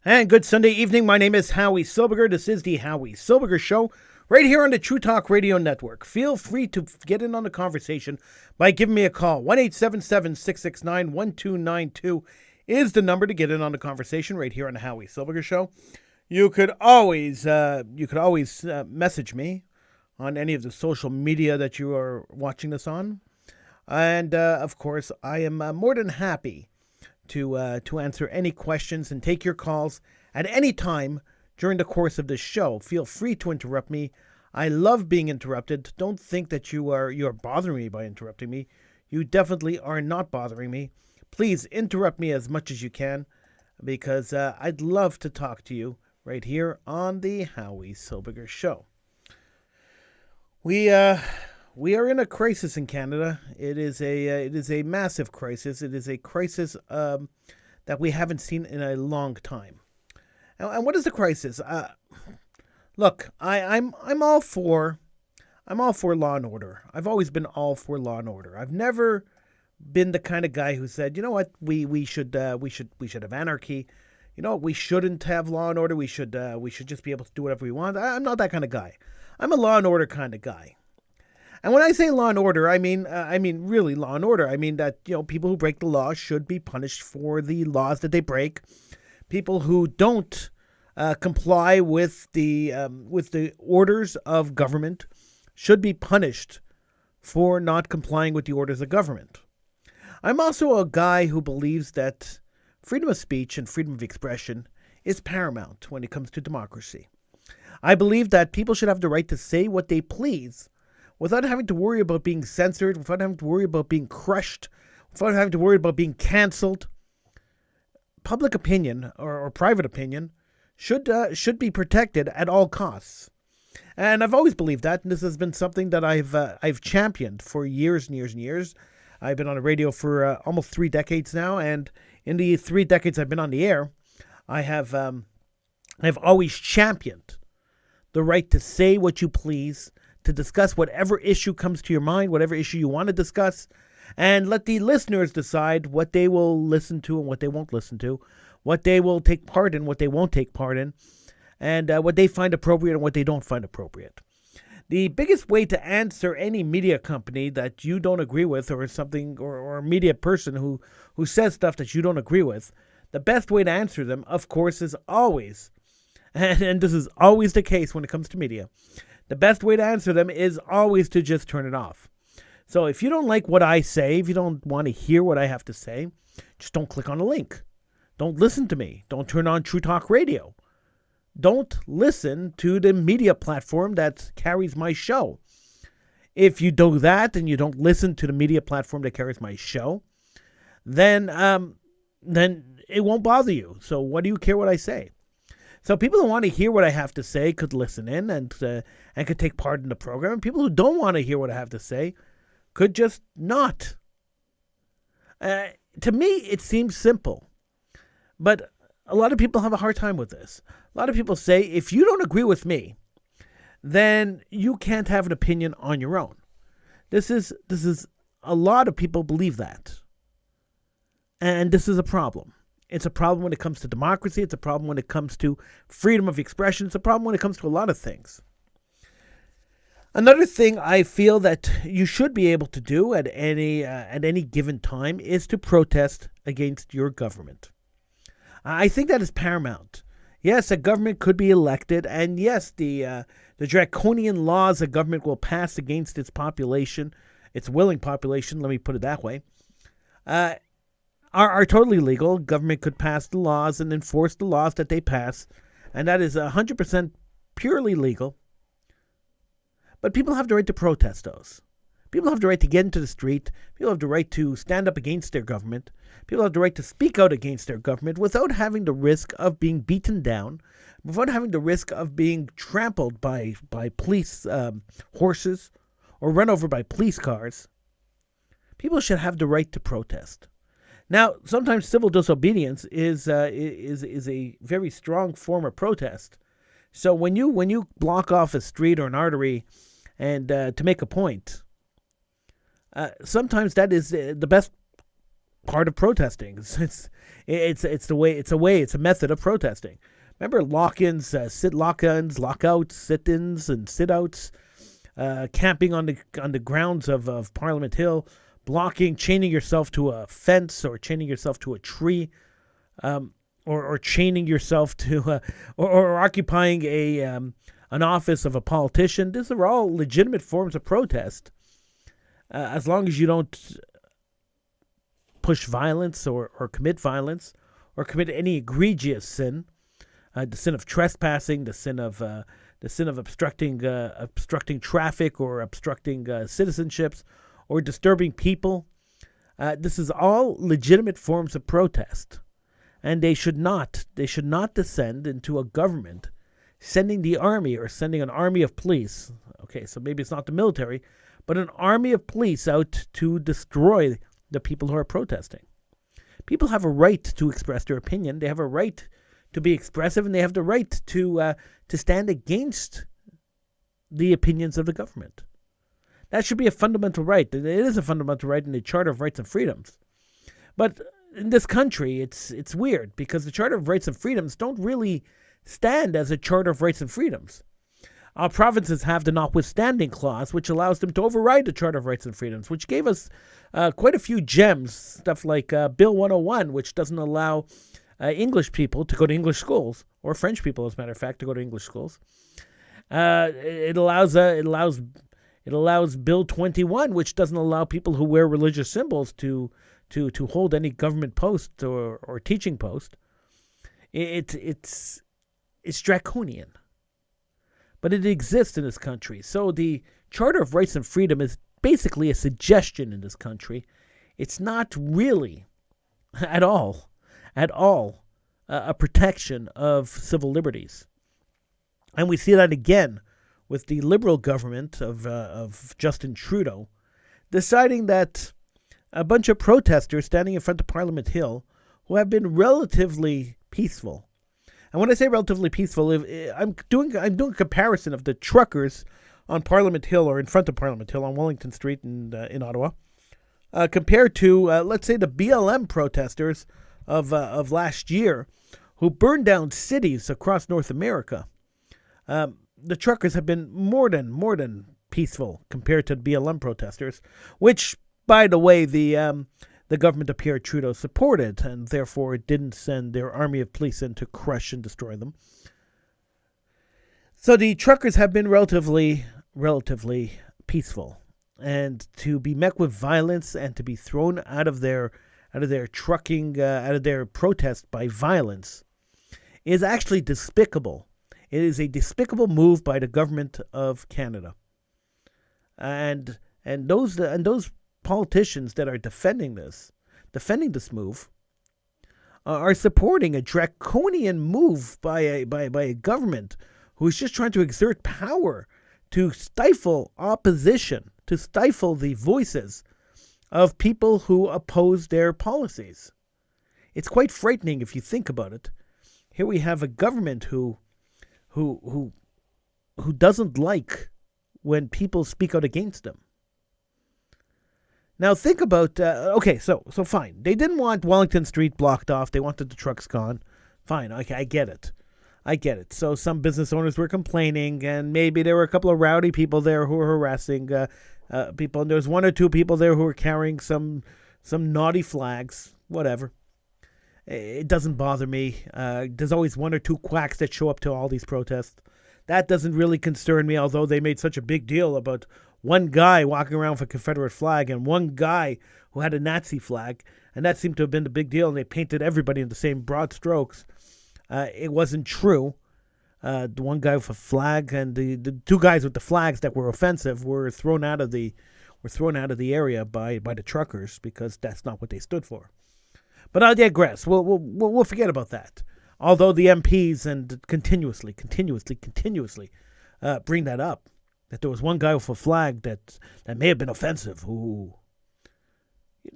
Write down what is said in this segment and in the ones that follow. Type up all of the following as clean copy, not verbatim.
And good Sunday evening. My name is Howie Silbiger. This is the Howie Silbiger Show, right here on the True Talk Radio Network. Feel free to get in on the conversation by giving me a call. 1-877-669-1292 is the number to get in on the conversation right here on the Howie Silbiger Show. You could always message me on any of the social media that you are watching this on. And, of course, I am more than happy to answer any questions and take your calls at any time during the course of this show. Feel free to interrupt me. I love being interrupted. Don't think that you are bothering me by interrupting me. You definitely are not bothering me. Please interrupt me as much as you can, because I'd love to talk to you right here on the Howie Silbiger Show. We are in a crisis in Canada. It is a massive crisis. It is a crisis that we haven't seen in a long time. And what is the crisis? Look, I'm all for law and order. I've always been all for law and order. I've never been the kind of guy who said, you know what, we should have anarchy. You know what, we shouldn't have law and order. We should just be able to do whatever we want. I'm not that kind of guy. I'm a law and order kind of guy. And when I say law and order, I mean really law and order. I mean that, people who break the law should be punished for the laws that they break. People who don't comply with the orders of government should be punished for not complying with the orders of government. I'm also a guy who believes that freedom of speech and freedom of expression is paramount when it comes to democracy. I believe that people should have the right to say what they please without having to worry about being censored, without having to worry about being crushed, without having to worry about being canceled. Public opinion or private opinion should be protected at all costs. And I've always believed that, and this has been something that I've championed for years and years and years. I've been on the radio for almost 3 decades now, and in the 3 decades I've been on the air, I've always championed the right to say what you please, to discuss whatever issue comes to your mind, whatever issue you want to discuss, and let the listeners decide what they will listen to and what they won't listen to, what they will take part in, what they won't take part in, and what they find appropriate and what they don't find appropriate. The biggest way to answer any media company that you don't agree with, or something, or a media person who says stuff that you don't agree with, the best way to answer them, of course, is always, and this is always the case when it comes to media, the best way to answer them is always to just turn it off. So if you don't like what I say, if you don't want to hear what I have to say, just don't click on the link. Don't listen to me. Don't turn on True Talk Radio. Don't listen to the media platform that carries my show. If you do that and you don't listen to the media platform that carries my show, then it won't bother you. So what do you care what I say? So people who want to hear what I have to say could listen in and could take part in the program. And people who don't want to hear what I have to say could just not. To me, it seems simple. But a lot of people have a hard time with this. A lot of people say, if you don't agree with me, then you can't have an opinion on your own. This is a lot of people believe that. And this is a problem. It's a problem when it comes to democracy. It's a problem when it comes to freedom of expression. It's a problem when it comes to a lot of things. Another thing I feel that you should be able to do at any given time is to protest against your government. I think that is paramount. Yes, a government could be elected, and yes, the draconian laws a government will pass against its population, its willing population, let me put it that way, are totally legal. Government could pass the laws and enforce the laws that they pass, and that is 100% purely legal. But people have the right to protest those. People have the right to get into the street. People have the right to stand up against their government. People have the right to speak out against their government without having the risk of being beaten down, without having the risk of being trampled by police horses or run over by police cars. People should have the right to protest. Now, sometimes civil disobedience is a very strong form of protest. So when you block off a street or an artery and to make a point, sometimes that is the best part of protesting. It's a method of protesting. Remember lock-ins, lockouts, sit-ins, and sit-outs, camping on the grounds of Parliament Hill, chaining yourself to a fence or chaining yourself to a tree, or chaining yourself to, or occupying an office of a politician. These are all legitimate forms of protest, as long as you don't push violence or commit violence or commit any egregious sin, the sin of trespassing, the sin of obstructing traffic or obstructing citizenships or disturbing people. This is all legitimate forms of protest, and they should not descend into a government sending the army or sending an army of police. Okay, so maybe it's not the military, but an army of police out to destroy the people who are protesting. People have a right to express their opinion. They have a right to be expressive, and they have the right to stand against the opinions of the government. That should be a fundamental right. It is a fundamental right in the Charter of Rights and Freedoms. But in this country, it's weird because the Charter of Rights and Freedoms don't really stand as a Charter of Rights and Freedoms. Provinces have the notwithstanding clause, which allows them to override the Charter of Rights and Freedoms, which gave us quite a few gems, stuff like Bill 101, which doesn't allow English people to go to English schools, or French people, as a matter of fact, to go to English schools. It allows Bill 21, which doesn't allow people who wear religious symbols to hold any government post or teaching post. It's draconian. But it exists in this country. So the Charter of Rights and Freedom is basically a suggestion in this country. It's not really at all a protection of civil liberties. And we see that again with the Liberal government of Justin Trudeau deciding that a bunch of protesters standing in front of Parliament Hill who have been relatively peaceful. And when I say relatively peaceful, I'm doing a comparison of the truckers on Parliament Hill or in front of Parliament Hill on Wellington Street in Ottawa, compared to let's say the BLM protesters of last year, who burned down cities across North America. The truckers have been more than peaceful compared to the BLM protesters, which, by the way, the government of Pierre Trudeau supported, and therefore it didn't send their army of police in to crush and destroy them. So the truckers have been relatively peaceful, and to be met with violence and to be thrown out of their trucking, out of their protest by violence, is actually despicable. It is a despicable move by the government of Canada, and those politicians that are defending this move are supporting a draconian move by a government who is just trying to exert power to stifle opposition, to stifle the voices of people who oppose their policies. It's quite frightening if you think about it. Here we have a government who doesn't like when people speak out against them. Now think about, okay, so fine. They didn't want Wellington Street blocked off. They wanted the trucks gone. Fine, okay, I get it. So some business owners were complaining, and maybe there were a couple of rowdy people there who were harassing people. And there was one or two people there who were carrying some naughty flags, whatever. It doesn't bother me. There's always one or two quacks that show up to all these protests. That doesn't really concern me, although they made such a big deal about one guy walking around with a Confederate flag and one guy who had a Nazi flag, and that seemed to have been the big deal, and they painted everybody in the same broad strokes. It wasn't true. The one guy with a flag and the two guys with the flags that were offensive were thrown out of the area by the truckers because that's not what they stood for. But I digress. We'll forget about that. Although the MPs and continuously bring that up, that there was one guy with a flag that may have been offensive. Ooh.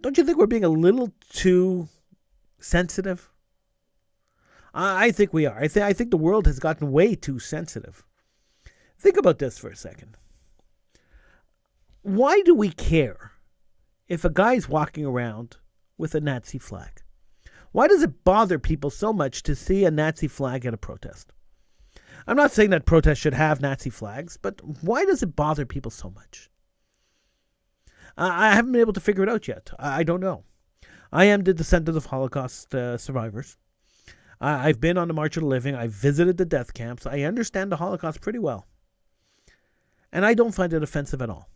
Don't you think we're being a little too sensitive? I think we are. I think the world has gotten way too sensitive. Think about this for a second. Why do we care if a guy's walking around with a Nazi flag? Why does it bother people so much to see a Nazi flag at a protest? I'm not saying that protests should have Nazi flags, but why does it bother people so much? I haven't been able to figure it out yet. I don't know. I am the descendant of Holocaust survivors. I've been on the March of the Living. I've visited the death camps. I understand the Holocaust pretty well. And I don't find it offensive at all.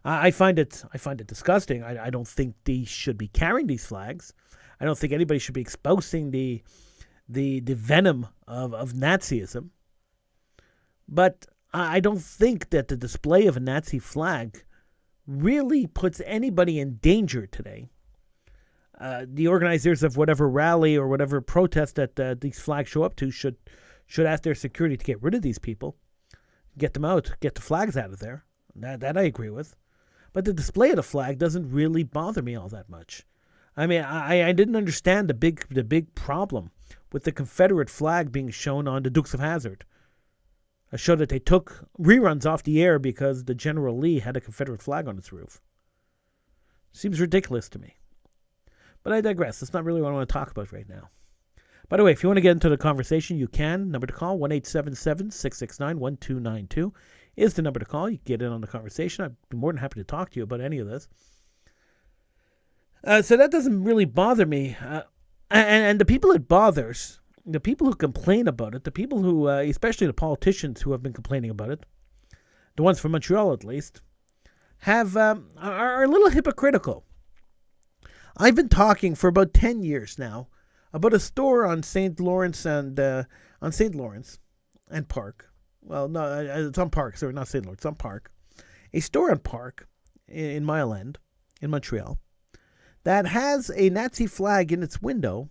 I find it disgusting. I don't think they should be carrying these flags. I don't think anybody should be espousing the venom of Nazism. But I don't think that the display of a Nazi flag really puts anybody in danger today. The organizers of whatever rally or whatever protest that these flags show up to should ask their security to get rid of these people, get them out, get the flags out of there. That I agree with. But the display of the flag doesn't really bother me all that much. I mean, I didn't understand the big problem with the Confederate flag being shown on the Dukes of Hazzard. A show that they took reruns off the air because the General Lee had a Confederate flag on its roof. Seems ridiculous to me. But I digress. That's not really what I want to talk about right now. By the way, if you want to get into the conversation, you can. Number to call, 1-877-669-1292 is the number to call. You can get in on the conversation. I'd be more than happy to talk to you about any of this. So that doesn't really bother me. And the people it bothers, the people who complain about it, the people who, especially the politicians who have been complaining about it, the ones from Montreal at least, are a little hypocritical. I've been talking for about 10 years now about a store on St. Lawrence and Park. Well, no, it's on Park. Sorry, not St. Lawrence. It's on Park. A store on Park in Mile End in Montreal that has a Nazi flag in its window.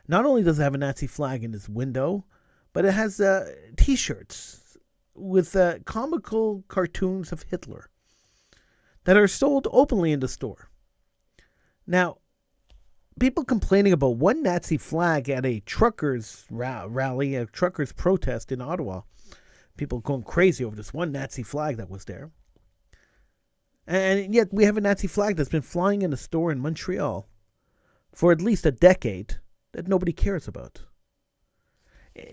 Not only does it have a Nazi flag in its window, but it has T-shirts with comical cartoons of Hitler that are sold openly in the store. Now, people complaining about one Nazi flag at a truckers rally, a truckers protest in Ottawa, people going crazy over this one Nazi flag that was there. And yet we have a Nazi flag that's been flying in a store in Montreal for at least a decade that nobody cares about.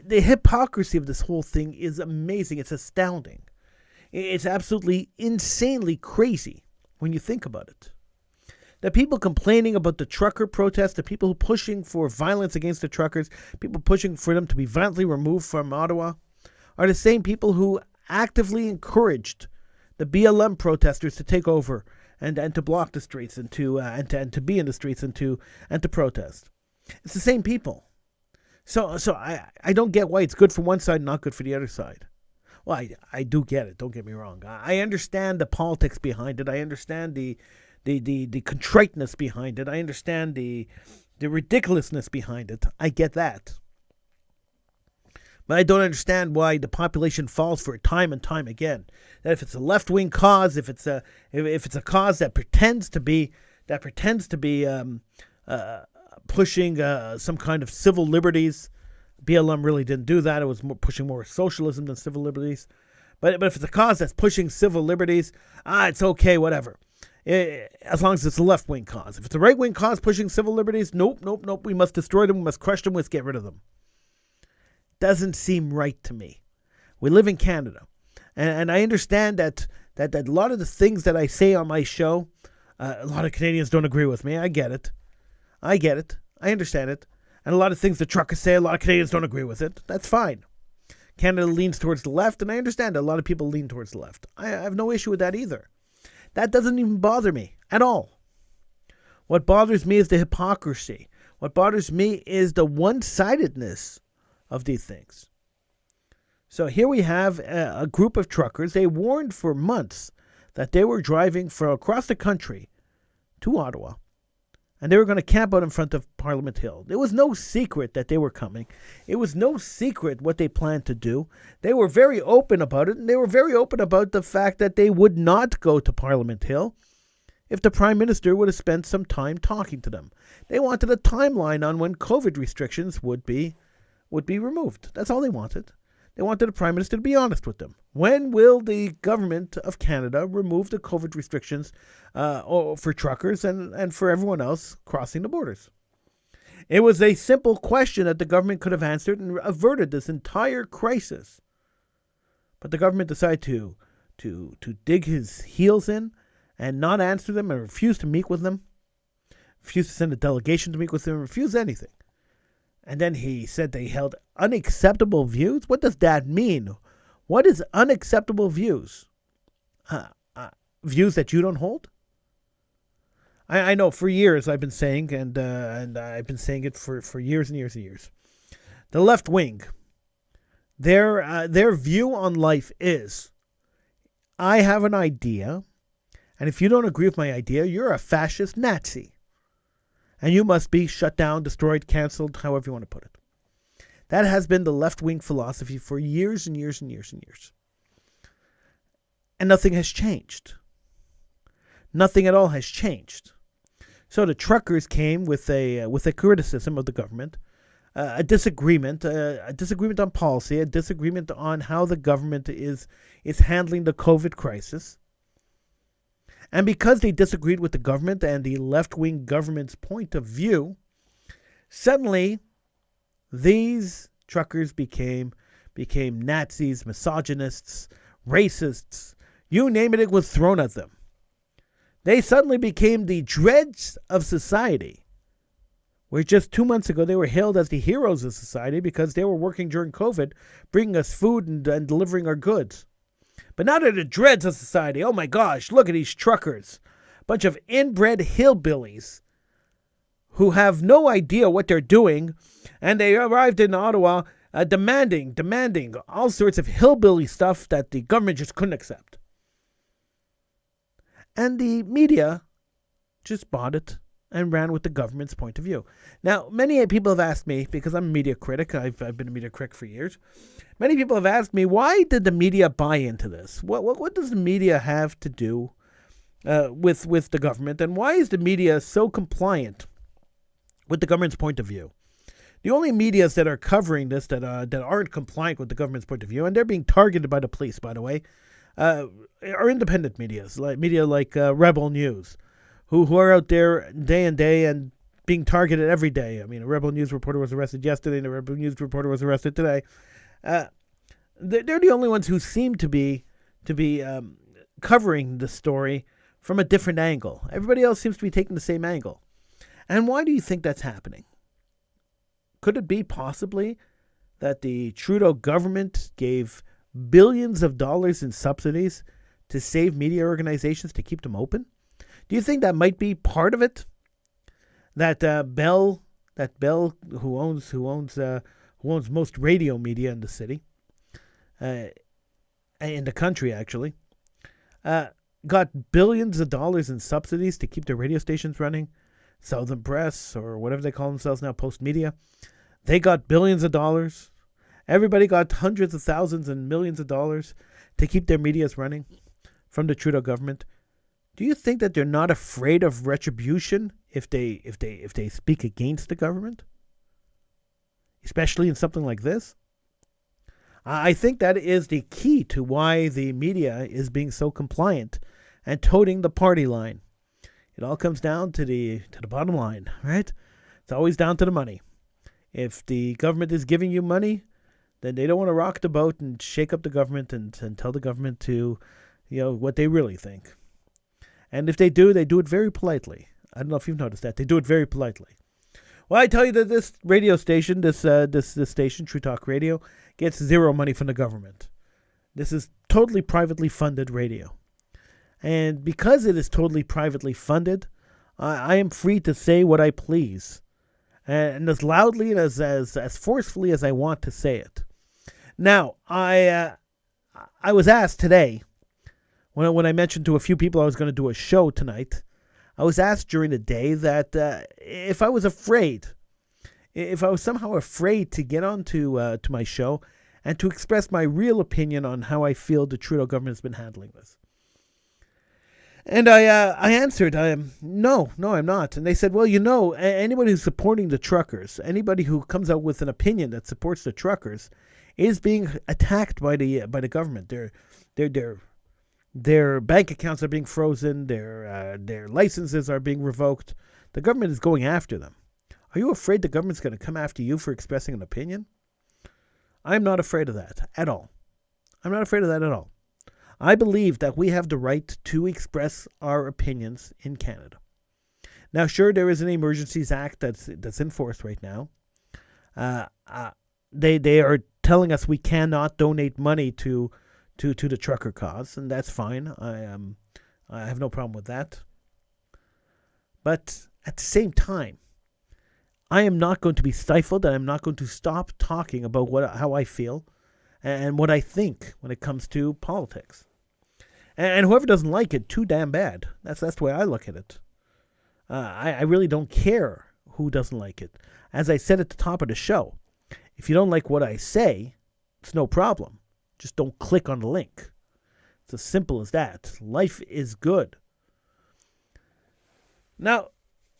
The hypocrisy of this whole thing is amazing. It's astounding. It's absolutely insanely crazy when you think about it. The people complaining about the trucker protest, the people pushing for violence against the truckers, people pushing for them to be violently removed from Ottawa, are the same people who actively encouraged the BLM protesters to take over and to block the streets and to be in the streets and to protest. It's the same people. So I don't get why it's good for one side and not good for the other side. Well, I do get it. Don't get me wrong. I understand the politics behind it. I understand the contriteness behind it. I understand the ridiculousness behind it. I get that. But I don't understand why the population falls for it time and time again. That if it's a left-wing cause, if it's a cause that pretends to be pushing some kind of civil liberties, BLM really didn't do that. It was pushing more socialism than civil liberties. But if it's a cause that's pushing civil liberties, it's okay, whatever. As long as it's a left-wing cause. If it's a right-wing cause pushing civil liberties, nope. We must destroy them. We must crush them. We must get rid of them. Doesn't seem right to me. We live in Canada. And I understand that a lot of the things that I say on my show, a lot of Canadians don't agree with me. I get it. I understand it. And a lot of things the truckers say, a lot of Canadians don't agree with it. That's fine. Canada leans towards the left, and I understand that a lot of people lean towards the left. I have no issue with that either. That doesn't even bother me at all. What bothers me is the hypocrisy. What bothers me is the one-sidedness of these things. So here we have a group of truckers. They warned for months that they were driving from across the country to Ottawa, and they were going to camp out in front of Parliament Hill. It was no secret that they were coming. It was no secret what they planned to do. They were very open about it, and they were very open about the fact that they would not go to Parliament Hill if the Prime Minister would have spent some time talking to them. They wanted a timeline on when COVID restrictions would be removed. That's all they wanted. They wanted the Prime Minister to be honest with them. When will the government of Canada remove the COVID restrictions for truckers and for everyone else crossing the borders? It was a simple question that the government could have answered and averted this entire crisis. But the government decided to dig his heels in and not answer them and refuse to meet with them, refuse to send a delegation to meet with them, refuse anything. And then he said they held unacceptable views. What does that mean? What is unacceptable views? Views that you don't hold? I know for years I've been saying, and I've been saying it for years and years and years. The left wing, their view on life is, I have an idea, and if you don't agree with my idea, you're a fascist Nazi. And you must be shut down, destroyed, canceled, however you want to put it. That has been the left-wing philosophy for years and years and years and years. And nothing has changed. Nothing at all has changed. So the truckers came with a criticism of the government, a disagreement on policy, a disagreement on how the government is handling the COVID crisis. And because they disagreed with the government and the left-wing government's point of view, suddenly these truckers became Nazis, misogynists, racists. You name it, it was thrown at them. They suddenly became the dregs of society, where just 2 months ago they were hailed as the heroes of society because they were working during COVID, bringing us food and delivering our goods. But now they're the dreads of society. Oh my gosh, look at these truckers. A bunch of inbred hillbillies who have no idea what they're doing. And they arrived in Ottawa demanding all sorts of hillbilly stuff that the government just couldn't accept. And the media just bought it and ran with the government's point of view. Now, many people have asked me, because I'm a media critic, I've been a media critic for years, many people have asked me, why did the media buy into this? What does the media have to do with the government, and why is the media so compliant with the government's point of view? The only medias that are covering this that aren't compliant with the government's point of view, and they're being targeted by the police, by the way, are independent medias, like Rebel News, who are out there day and day and being targeted every day. I mean, a Rebel News reporter was arrested yesterday, and a Rebel News reporter was arrested today. They're the only ones who seem to be covering the story from a different angle. Everybody else seems to be taking the same angle. And why do you think that's happening? Could it be possibly that the Trudeau government gave billions of dollars in subsidies to save media organizations to keep them open? Do you think that might be part of it? That Bell, who owns most radio media in the city, in the country actually, got billions of dollars in subsidies to keep their radio stations running. Southern Press, or whatever they call themselves now, Post Media, they got billions of dollars. Everybody got hundreds of thousands and millions of dollars to keep their medias running from the Trudeau government. Do you think that they're not afraid of retribution if they speak against the government? Especially in something like this? I think that is the key to why the media is being so compliant and toting the party line. It all comes down to the bottom line, right? It's always down to the money. If the government is giving you money, then they don't want to rock the boat and shake up the government and tell the government to, what they really think. And if they do it very politely. I don't know if you've noticed that. They do it very politely. Well, I tell you that this radio station, this station, True Talk Radio, gets zero money from the government. This is totally privately funded radio. And because it is totally privately funded, I am free to say what I please. And as loudly and as forcefully as I want to say it. Now, I was asked today, when I mentioned to a few people I was going to do a show tonight, I was asked during the day that if I was somehow afraid to get on to my show and to express my real opinion on how I feel the Trudeau government has been handling this. And I answered, no, I'm not. And they said, well, anybody who's supporting the truckers, anybody who comes out with an opinion that supports the truckers, is being attacked by the government. Their bank accounts are being frozen. Their licenses are being revoked. The government is going after them. Are you afraid the government's going to come after you for expressing an opinion? I'm not afraid of that at all. I'm not afraid of that at all. I believe that we have the right to express our opinions in Canada. Now, sure, there is an Emergencies Act that's in force right now. They are telling us we cannot donate money to the trucker cause, and that's fine. I have no problem with that. But at the same time, I am not going to be stifled, and I'm not going to stop talking about how I feel and what I think when it comes to politics. And whoever doesn't like it, too damn bad. That's the way I look at it. I really don't care who doesn't like it. As I said at the top of the show, if you don't like what I say, it's no problem. Just don't click on the link. It's as simple as that. Life is good. Now,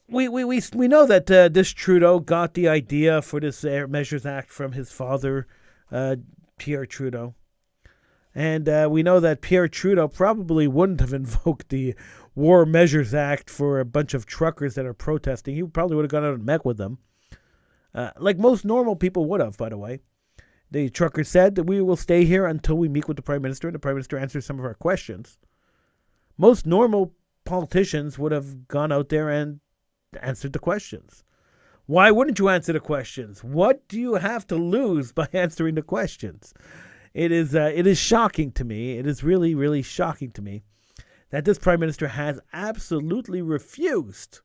we know that this Trudeau got the idea for this Measures Act from his father, Pierre Trudeau. And we know that Pierre Trudeau probably wouldn't have invoked the War Measures Act for a bunch of truckers that are protesting. He probably would have gone out and met with them. Like most normal people would have, by the way. The truckers said that we will stay here until we meet with the Prime Minister, and the Prime Minister answers some of our questions. Most normal politicians would have gone out there and answered the questions. Why wouldn't you answer the questions? What do you have to lose by answering the questions? It is shocking to me. It is really, really shocking to me that this Prime Minister has absolutely refused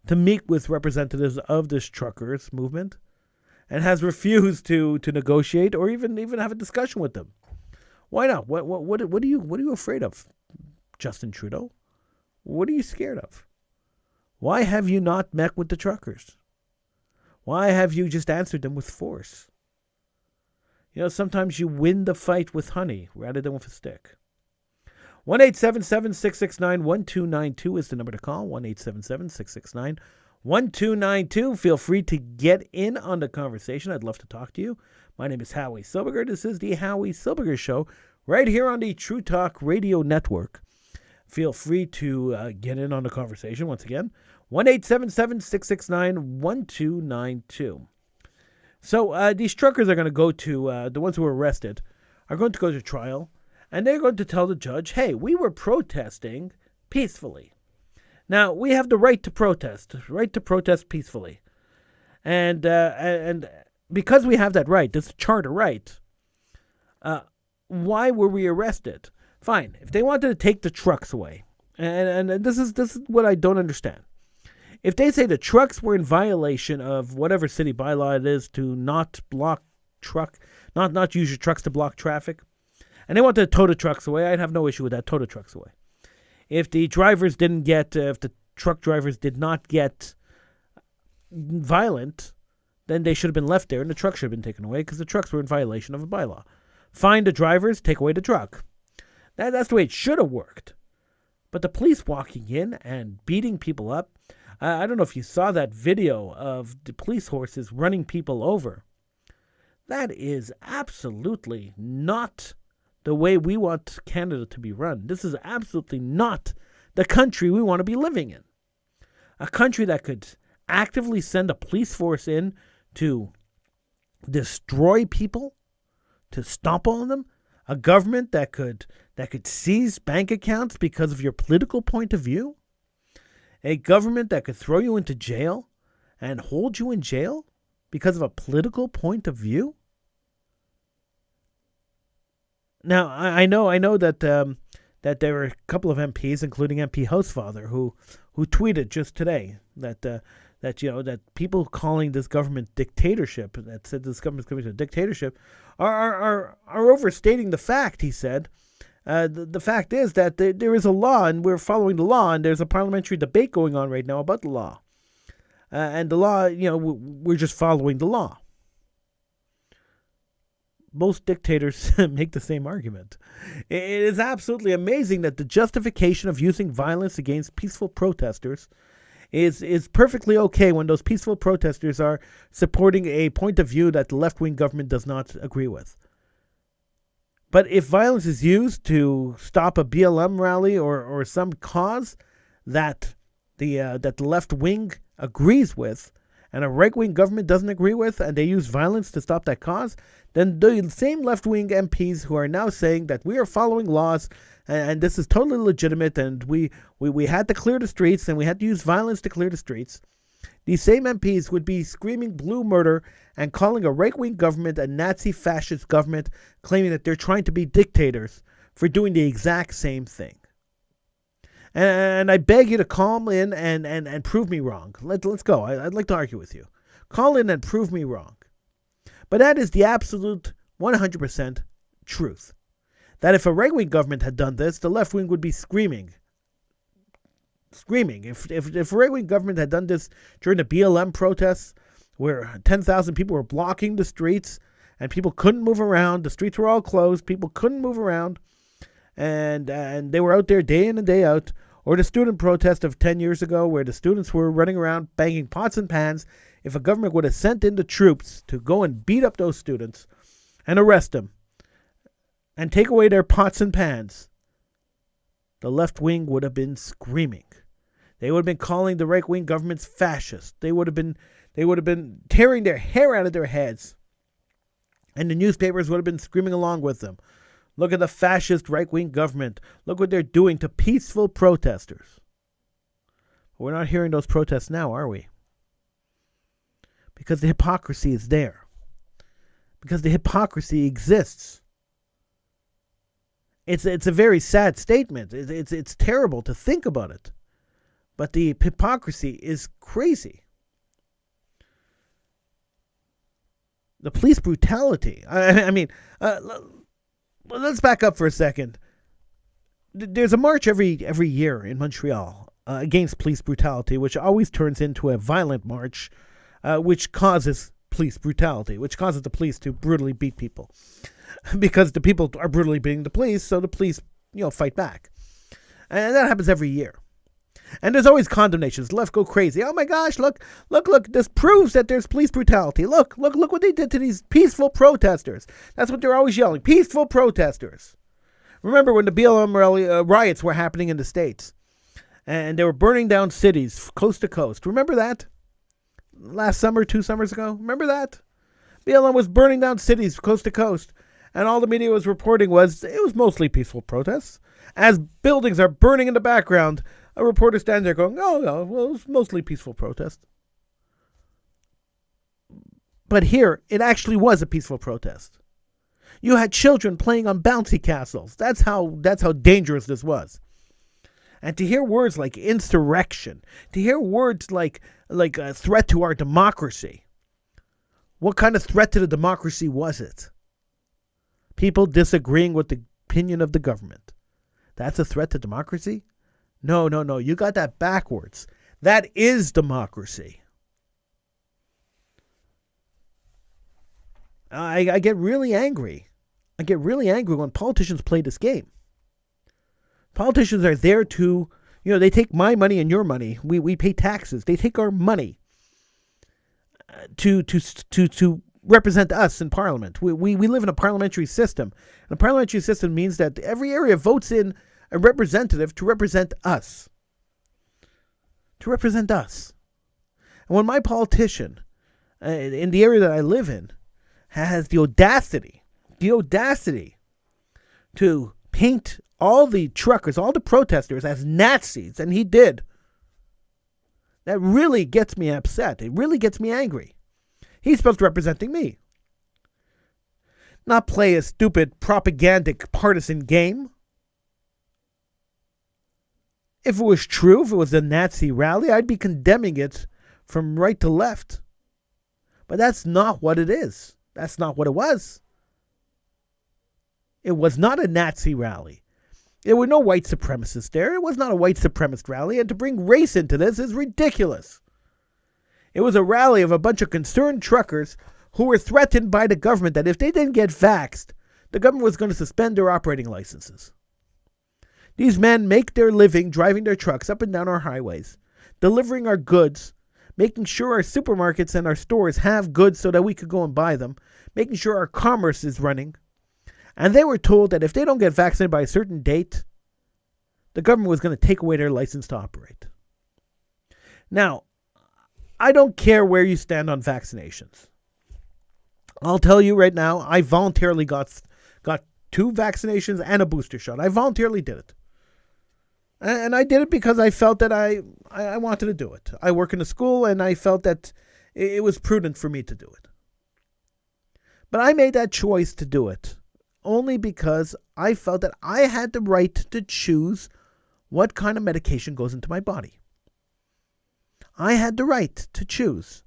to meet with representatives of this truckers movement and has refused to negotiate or even have a discussion with them. Why not? What are you afraid of, Justin Trudeau? What are you scared of? Why have you not met with the truckers? Why have you just answered them with force? You know, sometimes you win the fight with honey rather than with a stick. 1-877-669-1292 is the number to call. 1-877-669-1292. Feel free to get in on the conversation. I'd love to talk to you. My name is Howie Silbiger. This is the Howie Silbiger Show right here on the True Talk Radio Network. Feel free to get in on the conversation once again. 1-877-669-1292. So these truckers are going to go to, the ones who were arrested, are going to go to trial. And they're going to tell the judge, hey, we were protesting peacefully. Now, we have the right to protest peacefully. And because we have that right, this charter right, why were we arrested? Fine, if they wanted to take the trucks away, and this is what I don't understand. If they say the trucks were in violation of whatever city bylaw it is to not use your trucks to block traffic, and they wanted to tow the trucks away, I'd have no issue with that. Tow the trucks away. If the truck drivers did not get violent, then they should have been left there and the truck should have been taken away because the trucks were in violation of a bylaw. Fine the drivers, take away the truck. That's the way it should have worked. But the police walking in and beating people up, I don't know if you saw that video of the police horses running people over. That is absolutely not the way we want Canada to be run. This is absolutely not the country we want to be living in. A country that could actively send a police force in to destroy people, to stomp on them. A government that could seize bank accounts because of your political point of view. A government that could throw you into jail and hold you in jail because of a political point of view. Now, I know that there were a couple of MPs, including MP Housefather, who tweeted just today that people calling this government dictatorship, that said this government's coming to a dictatorship, are overstating the fact. He said, the fact is that there is a law, and we're following the law, and there's a parliamentary debate going on right now about the law, and the law, we're just following the law. Most dictators make the same argument. It is absolutely amazing that the justification of using violence against peaceful protesters is perfectly okay when those peaceful protesters are supporting a point of view that the left-wing government does not agree with. But if violence is used to stop a BLM rally or some cause that the left wing agrees with, and a right-wing government doesn't agree with, and they use violence to stop that cause, then the same left-wing MPs who are now saying that we are following laws and this is totally legitimate and we had to clear the streets and we had to use violence to clear the streets, these same MPs would be screaming blue murder and calling a right-wing government a Nazi fascist government, claiming that they're trying to be dictators for doing the exact same thing. And I beg you to call in and prove me wrong. Let's go. I'd like to argue with you. Call in and prove me wrong. But that is the absolute 100% truth. That if a right-wing government had done this, the left wing would be screaming. If a right-wing government had done this during the BLM protests, where 10,000 people were blocking the streets and people couldn't move around, the streets were all closed, people couldn't move around, and they were out there day in and day out, or the student protest of 10 years ago where the students were running around banging pots and pans, if a government would have sent in the troops to go and beat up those students and arrest them and take away their pots and pans, the left wing would have been screaming. They would have been calling the right-wing governments fascist. They would have been tearing their hair out of their heads. And the newspapers would have been screaming along with them. Look at the fascist right-wing government. Look what they're doing to peaceful protesters. But we're not hearing those protests now, are we? Because the hypocrisy is there. Because the hypocrisy exists. It's a very sad statement. It's terrible to think about it. But the hypocrisy is crazy. The police brutality. Let's back up for a second. There's a march every year in Montreal against police brutality, which always turns into a violent march, which causes police brutality, which causes the police to brutally beat people. Because the people are brutally beating the police, so the police, fight back. And that happens every year. And there's always condemnations. The left go crazy. Oh my gosh, look. This proves that there's police brutality. Look what they did to these peaceful protesters. That's what they're always yelling. Peaceful protesters. Remember when the BLM riots were happening in the States and they were burning down cities coast to coast. Remember that? Last summer, 2 summers ago. Remember that? BLM was burning down cities coast to coast. And all the media was reporting was it was mostly peaceful protests. As buildings are burning in the background, a reporter stands there going, oh, no, well, it was mostly peaceful protest. But here, it actually was a peaceful protest. You had children playing on bouncy castles. That's how dangerous this was. And to hear words like insurrection, to hear words like a threat to our democracy, what kind of threat to the democracy was it? People disagreeing with the opinion of the government. That's a threat to democracy? No. You got that backwards. That is democracy. I get really angry. I get really angry when politicians play this game. Politicians are there to, they take my money and your money. We pay taxes. They take our money to represent us in Parliament. We live in a parliamentary system. And a parliamentary system means that every area votes in a representative to represent us. To represent us. And when my politician in the area that I live in has the audacity to paint all the truckers, all the protesters as Nazis, and he did, that really gets me upset. It really gets me angry. He's supposed to be representing me. Not play a stupid propagandic partisan game. If it was true, if it was a Nazi rally, I'd be condemning it from right to left. But that's not what it is. That's not what it was. It was not a Nazi rally. There were no white supremacists there. It was not a white supremacist rally. And to bring race into this is ridiculous. It was a rally of a bunch of concerned truckers who were threatened by the government that if they didn't get vaxxed, the government was going to suspend their operating licenses. These men make their living driving their trucks up and down our highways. delivering our goods, making sure our supermarkets and our stores have goods so that we could go and buy them, making sure our commerce is running. And they were told that if they don't get vaccinated by a certain date, the government was going to take away their license to operate. Now, I don't care where you stand on vaccinations. I'll tell you right now, I voluntarily got 2 vaccinations and a booster shot. I voluntarily did it. And I did it because I felt that I wanted to do it. I work in a school, and I felt that it was prudent for me to do it. But I made that choice to do it only because I felt that I had the right to choose what kind of medication goes into my body. I had the right to choose.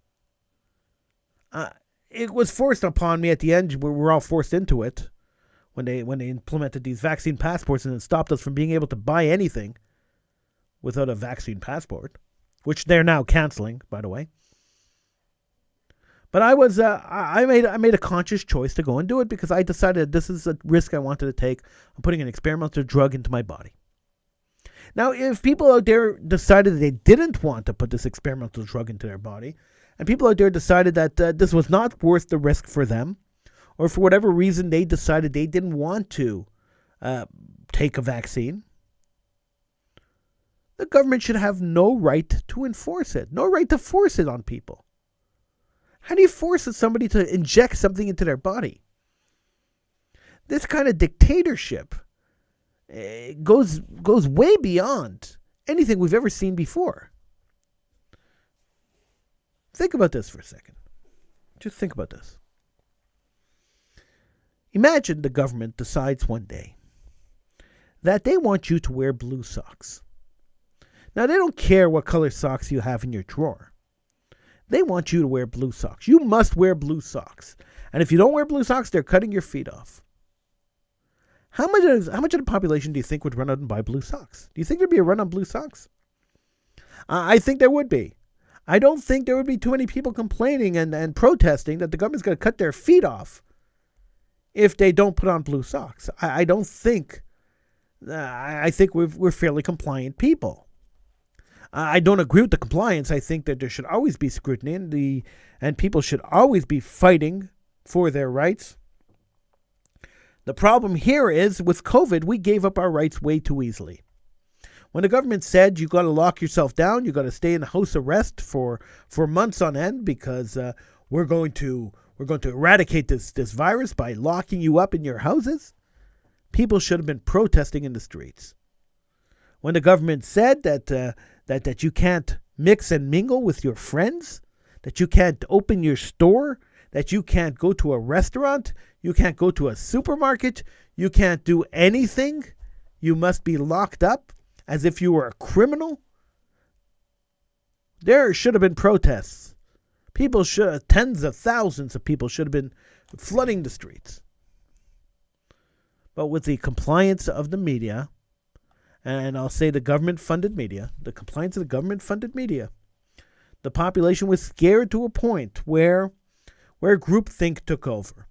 It was forced upon me at the end. We were all forced into it when they implemented these vaccine passports, and it stopped us from being able to buy anything without a vaccine passport, which they're now canceling, by the way. But I made a conscious choice to go and do it because I decided this is a risk I wanted to take. I'm putting an experimental drug into my body. Now, if people out there decided they didn't want to put this experimental drug into their body, and people out there decided that this was not worth the risk for them, or for whatever reason they decided they didn't want to take a vaccine, the government should have no right to enforce it, no right to force it on people. How do you force somebody to inject something into their body? This kind of dictatorship goes way beyond anything we've ever seen before. Think about this for a second. Just think about this. Imagine the government decides one day that they want you to wear blue socks. Now, they don't care what color socks you have in your drawer. They want you to wear blue socks. You must wear blue socks. And if you don't wear blue socks, they're cutting your feet off. How much of the population do you think would run out and buy blue socks? Do you think there'd be a run on blue socks? I think there would be. I don't think there would be too many people complaining and protesting that the government's going to cut their feet off if they don't put on blue socks. I don't think. I think we're fairly compliant people. I don't agree with the compliance. I think that there should always be scrutiny, and people should always be fighting for their rights. The problem here is, with COVID, we gave up our rights way too easily. When the government said you got to lock yourself down, you got to stay in house arrest for months on end because we're going to eradicate this virus by locking you up in your houses, people should have been protesting in the streets. When the government said that you can't mix and mingle with your friends, that you can't open your store, that you can't go to a restaurant, you can't go to a supermarket, you can't do anything, you must be locked up as if you were a criminal, there should have been protests. Tens of thousands of people should have been flooding the streets. But with the compliance of the media, and I'll say the government-funded media, the compliance of the government-funded media, the population was scared to a point where groupthink took over.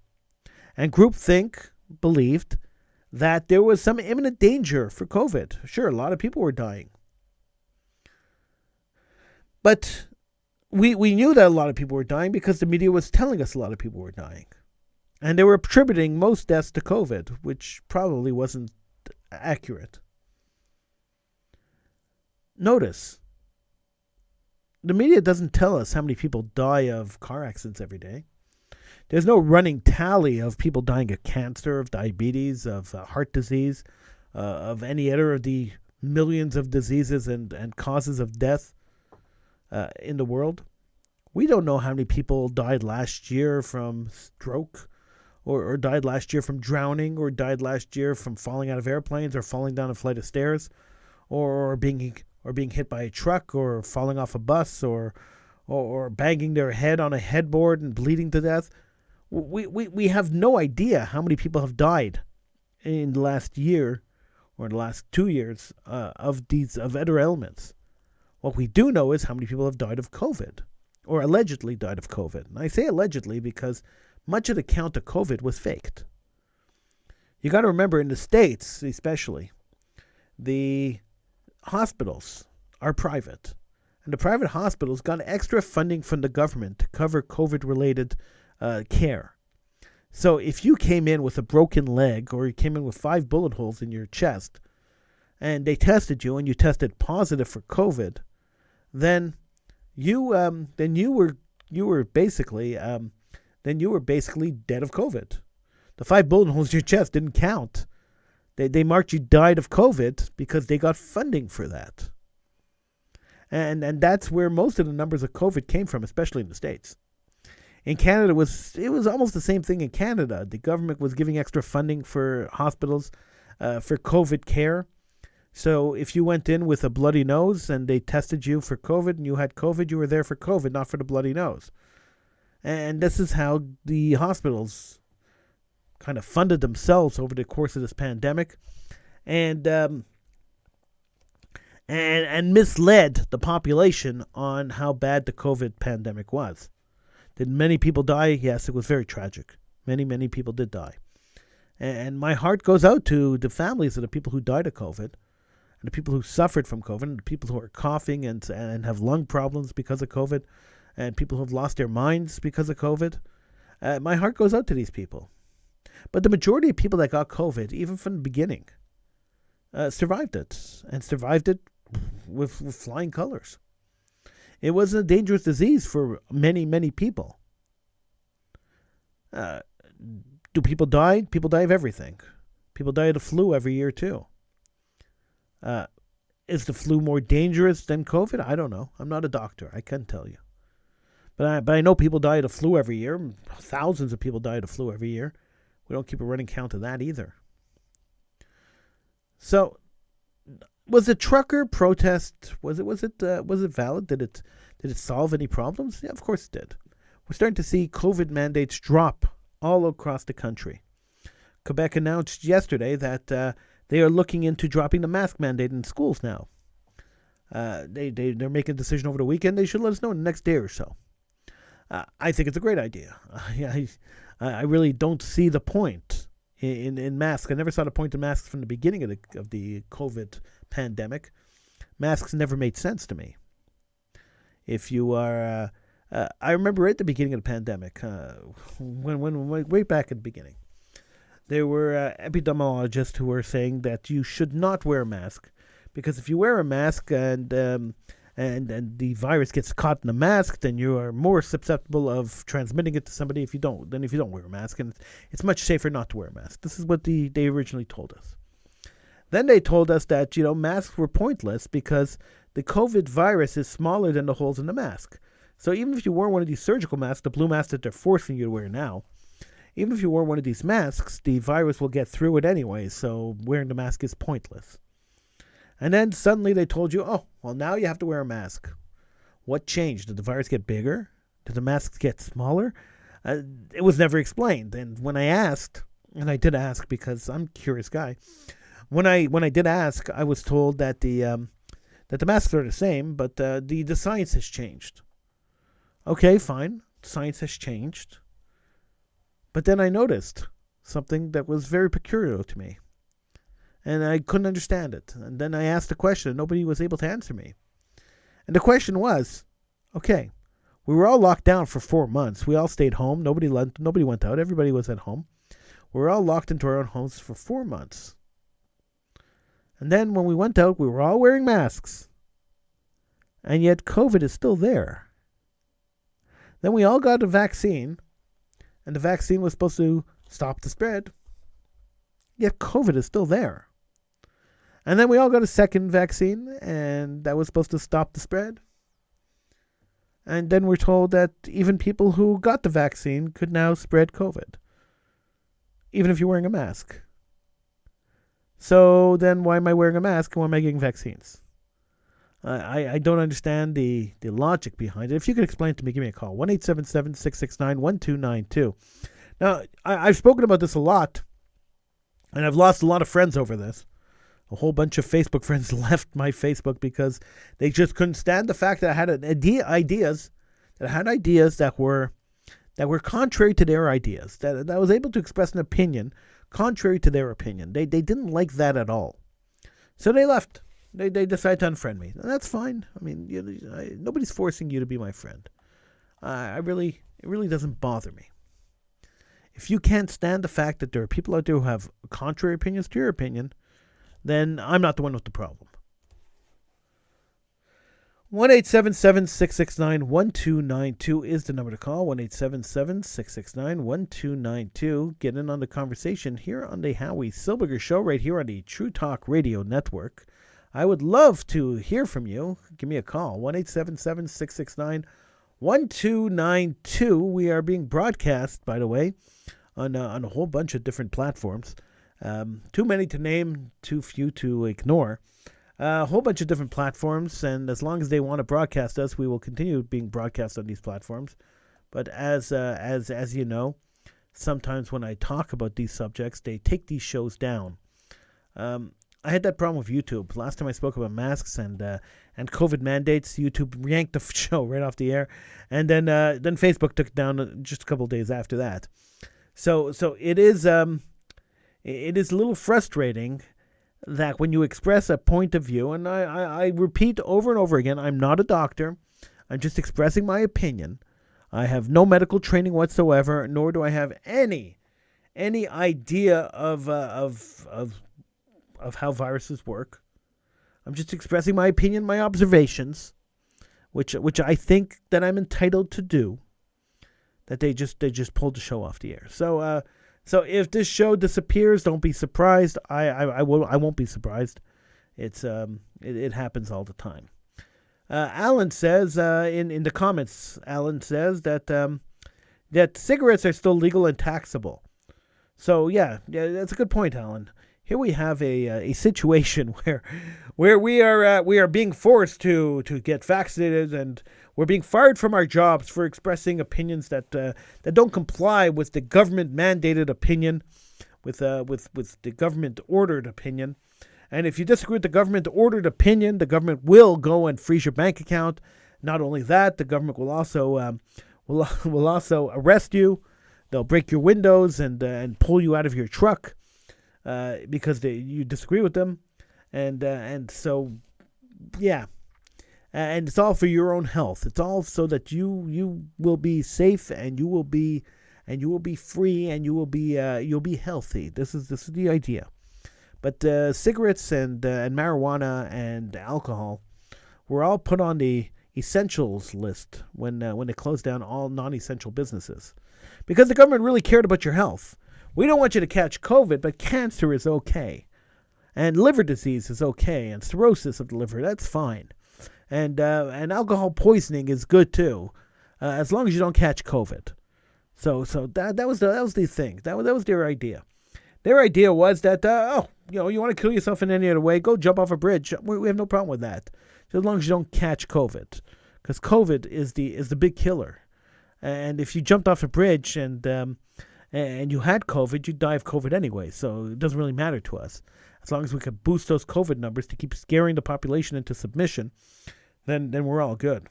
And groupthink believed that there was some imminent danger for COVID. Sure, a lot of people were dying. But we knew that a lot of people were dying because the media was telling us a lot of people were dying. And they were attributing most deaths to COVID, which probably wasn't accurate. Notice, the media doesn't tell us how many people die of car accidents every day. There's no running tally of people dying of cancer, of diabetes, of heart disease, of any other of the millions of diseases and causes of death in the world. We don't know how many people died last year from stroke, or died last year from drowning, or died last year from falling out of airplanes, or falling down a flight of stairs, or being hit by a truck, or falling off a bus, or banging their head on a headboard and bleeding to death. We have no idea how many people have died in the last year or in the last 2 years of other ailments. What we do know is how many people have died of COVID, or allegedly died of COVID. And I say allegedly because much of the count of COVID was faked. You got to remember, in the States especially, the hospitals are private. And the private hospitals got extra funding from the government to cover COVID-related care. So if you came in with a broken leg or you came in with 5 bullet holes in your chest and they tested you and you tested positive for COVID, then you were basically dead of COVID. The 5 bullet holes in your chest didn't count. They marked you died of COVID because they got funding for that. And that's where most of the numbers of COVID came from, especially in the States. In Canada, it was almost the same thing in Canada. The government was giving extra funding for hospitals for COVID care. So if you went in with a bloody nose and they tested you for COVID and you had COVID, you were there for COVID, not for the bloody nose. And this is how the hospitals kind of funded themselves over the course of this pandemic, and misled the population on how bad the COVID pandemic was. Did many people die? Yes, it was very tragic. Many, many people did die. And my heart goes out to the families of the people who died of COVID, and the people who suffered from COVID, and the people who are coughing and have lung problems because of COVID, and people who have lost their minds because of COVID. My heart goes out to these people. But the majority of people that got COVID, even from the beginning, survived it, and survived it with flying colors. It wasn't a dangerous disease for many, many people. Do people die? People die of everything. People die of the flu every year, too. Is the flu more dangerous than COVID? I don't know. I'm not a doctor. I can't tell you. But I know people die of the flu every year. Thousands of people die of the flu every year. We don't keep a running count of that either. So, was the trucker protest, was it valid? Did it solve any problems? Yeah, of course it did. We're starting to see COVID mandates drop all across the country. Quebec announced yesterday that they are looking into dropping the mask mandate in schools now. They're making a decision over the weekend. They should let us know in the next day or so. I think it's a great idea. I really don't see the point in masks. I never saw the point in masks from the beginning of the COVID pandemic. Masks never made sense to me. If you are, I remember at the beginning of the pandemic, when way back at the beginning, there were epidemiologists who were saying that you should not wear a mask because if you wear a mask and the virus gets caught in the mask, then you are more susceptible of transmitting it to somebody if you don't wear a mask. And it's much safer not to wear a mask. This is what they originally told us. Then they told us that, masks were pointless because the COVID virus is smaller than the holes in the mask. So even if you wore one of these surgical masks, the blue masks that they're forcing you to wear now, even if you wore one of these masks, the virus will get through it anyway. So wearing the mask is pointless. And then suddenly they told you, oh, well, now you have to wear a mask. What changed? Did the virus get bigger? Did the masks get smaller? It was never explained. And when I asked, and I did ask because I'm a curious guy, when I did ask, I was told that the masks are the same, but the science has changed. Okay, fine. Science has changed. But then I noticed something that was very peculiar to me. And I couldn't understand it. And then I asked a question and nobody was able to answer me. And the question was, okay, we were all locked down for 4 months. We all stayed home. Nobody went out. Everybody was at home. We were all locked into our own homes for 4 months. And then when we went out, we were all wearing masks. And yet COVID is still there. Then we all got a vaccine. And the vaccine was supposed to stop the spread. Yet COVID is still there. And then we all got a second vaccine, and that was supposed to stop the spread. And then we're told that even people who got the vaccine could now spread COVID, even if you're wearing a mask. So then why am I wearing a mask and why am I getting vaccines? I don't understand the logic behind it. If you could explain it to me, give me a call. 1-877-669-1292. Now, I've spoken about this a lot, and I've lost a lot of friends over this. A whole bunch of Facebook friends left my Facebook because they just couldn't stand the fact that I had ideas that were contrary to their ideas, that I was able to express an opinion contrary to their opinion. They didn't like that at all. So they left. They decide to unfriend me. That's fine. I mean, nobody's forcing you to be my friend. It really doesn't bother me. If you can't stand the fact that there are people out there who have contrary opinions to your opinion, then I'm not the one with the problem. 1-877-669-1292 is the number to call. 1-877-669-1292. Get in on the conversation here on the Howie Silbiger Show, right here on the True Talk Radio Network. I would love to hear from you. Give me a call. 1-877-669-1292. We are being broadcast, by the way, on a whole bunch of different platforms. Too many to name, too few to ignore. A whole bunch of different platforms, and as long as they want to broadcast us, we will continue being broadcast on these platforms. But as you know, sometimes when I talk about these subjects, they take these shows down. I had that problem with YouTube. Last time I spoke about masks and COVID mandates, YouTube yanked the show right off the air, and then Facebook took it down just a couple of days after that. So it is a little frustrating that when you express a point of view, and I repeat over and over again, I'm not a doctor. I'm just expressing my opinion. I have no medical training whatsoever, nor do I have any idea of how viruses work. I'm just expressing my opinion, my observations, which I think that I'm entitled to do. That they just pulled the show off the air. So if this show disappears, don't be surprised. I won't be surprised. It happens all the time. Alan says in the comments, Alan says that cigarettes are still legal and taxable. So yeah, that's a good point, Alan. Here we have a situation where we are being forced to get vaccinated, and we're being fired from our jobs for expressing opinions that don't comply with the government mandated opinion, with the government ordered opinion. And if you disagree with the government ordered opinion, the government will go and freeze your bank account. Not only that, the government will also arrest you. They'll break your windows and pull you out of your truck because you disagree with them, and so yeah. And it's all for your own health. It's all so that you will be safe, and you will be free, and you'll be healthy. This is the idea. But cigarettes and marijuana and alcohol were all put on the essentials list when they closed down all non-essential businesses, because the government really cared about your health. We don't want you to catch COVID, but cancer is okay, and liver disease is okay, and cirrhosis of the liver, that's fine. And alcohol poisoning is good too, as long as you don't catch COVID. So that was the thing. That was their idea. Their idea was that you want to kill yourself in any other way, go jump off a bridge. We have no problem with that, as long as you don't catch COVID, because COVID is the big killer. And if you jumped off a bridge and you had COVID, you'd die of COVID anyway. So it doesn't really matter to us, as long as we could boost those COVID numbers to keep scaring the population into submission. Then we're all good.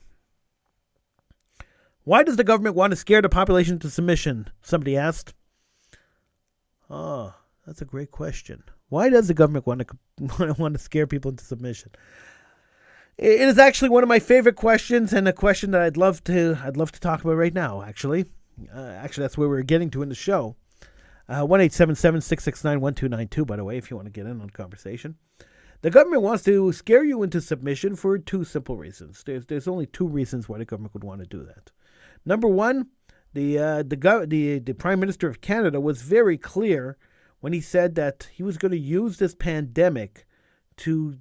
Why does the government want to scare the population into submission? Somebody asked. Oh, that's a great question. Why does the government want to scare people into submission? It is actually one of my favorite questions, and a question that I'd love to talk about right now. Actually, that's where we're getting to in the show. 1-877-669-1292. By the way, if you want to get in on the conversation. The government wants to scare you into submission for two simple reasons. There's only two reasons why the government would want to do that. Number one, the Prime Minister of Canada was very clear when he said that he was going to use this pandemic to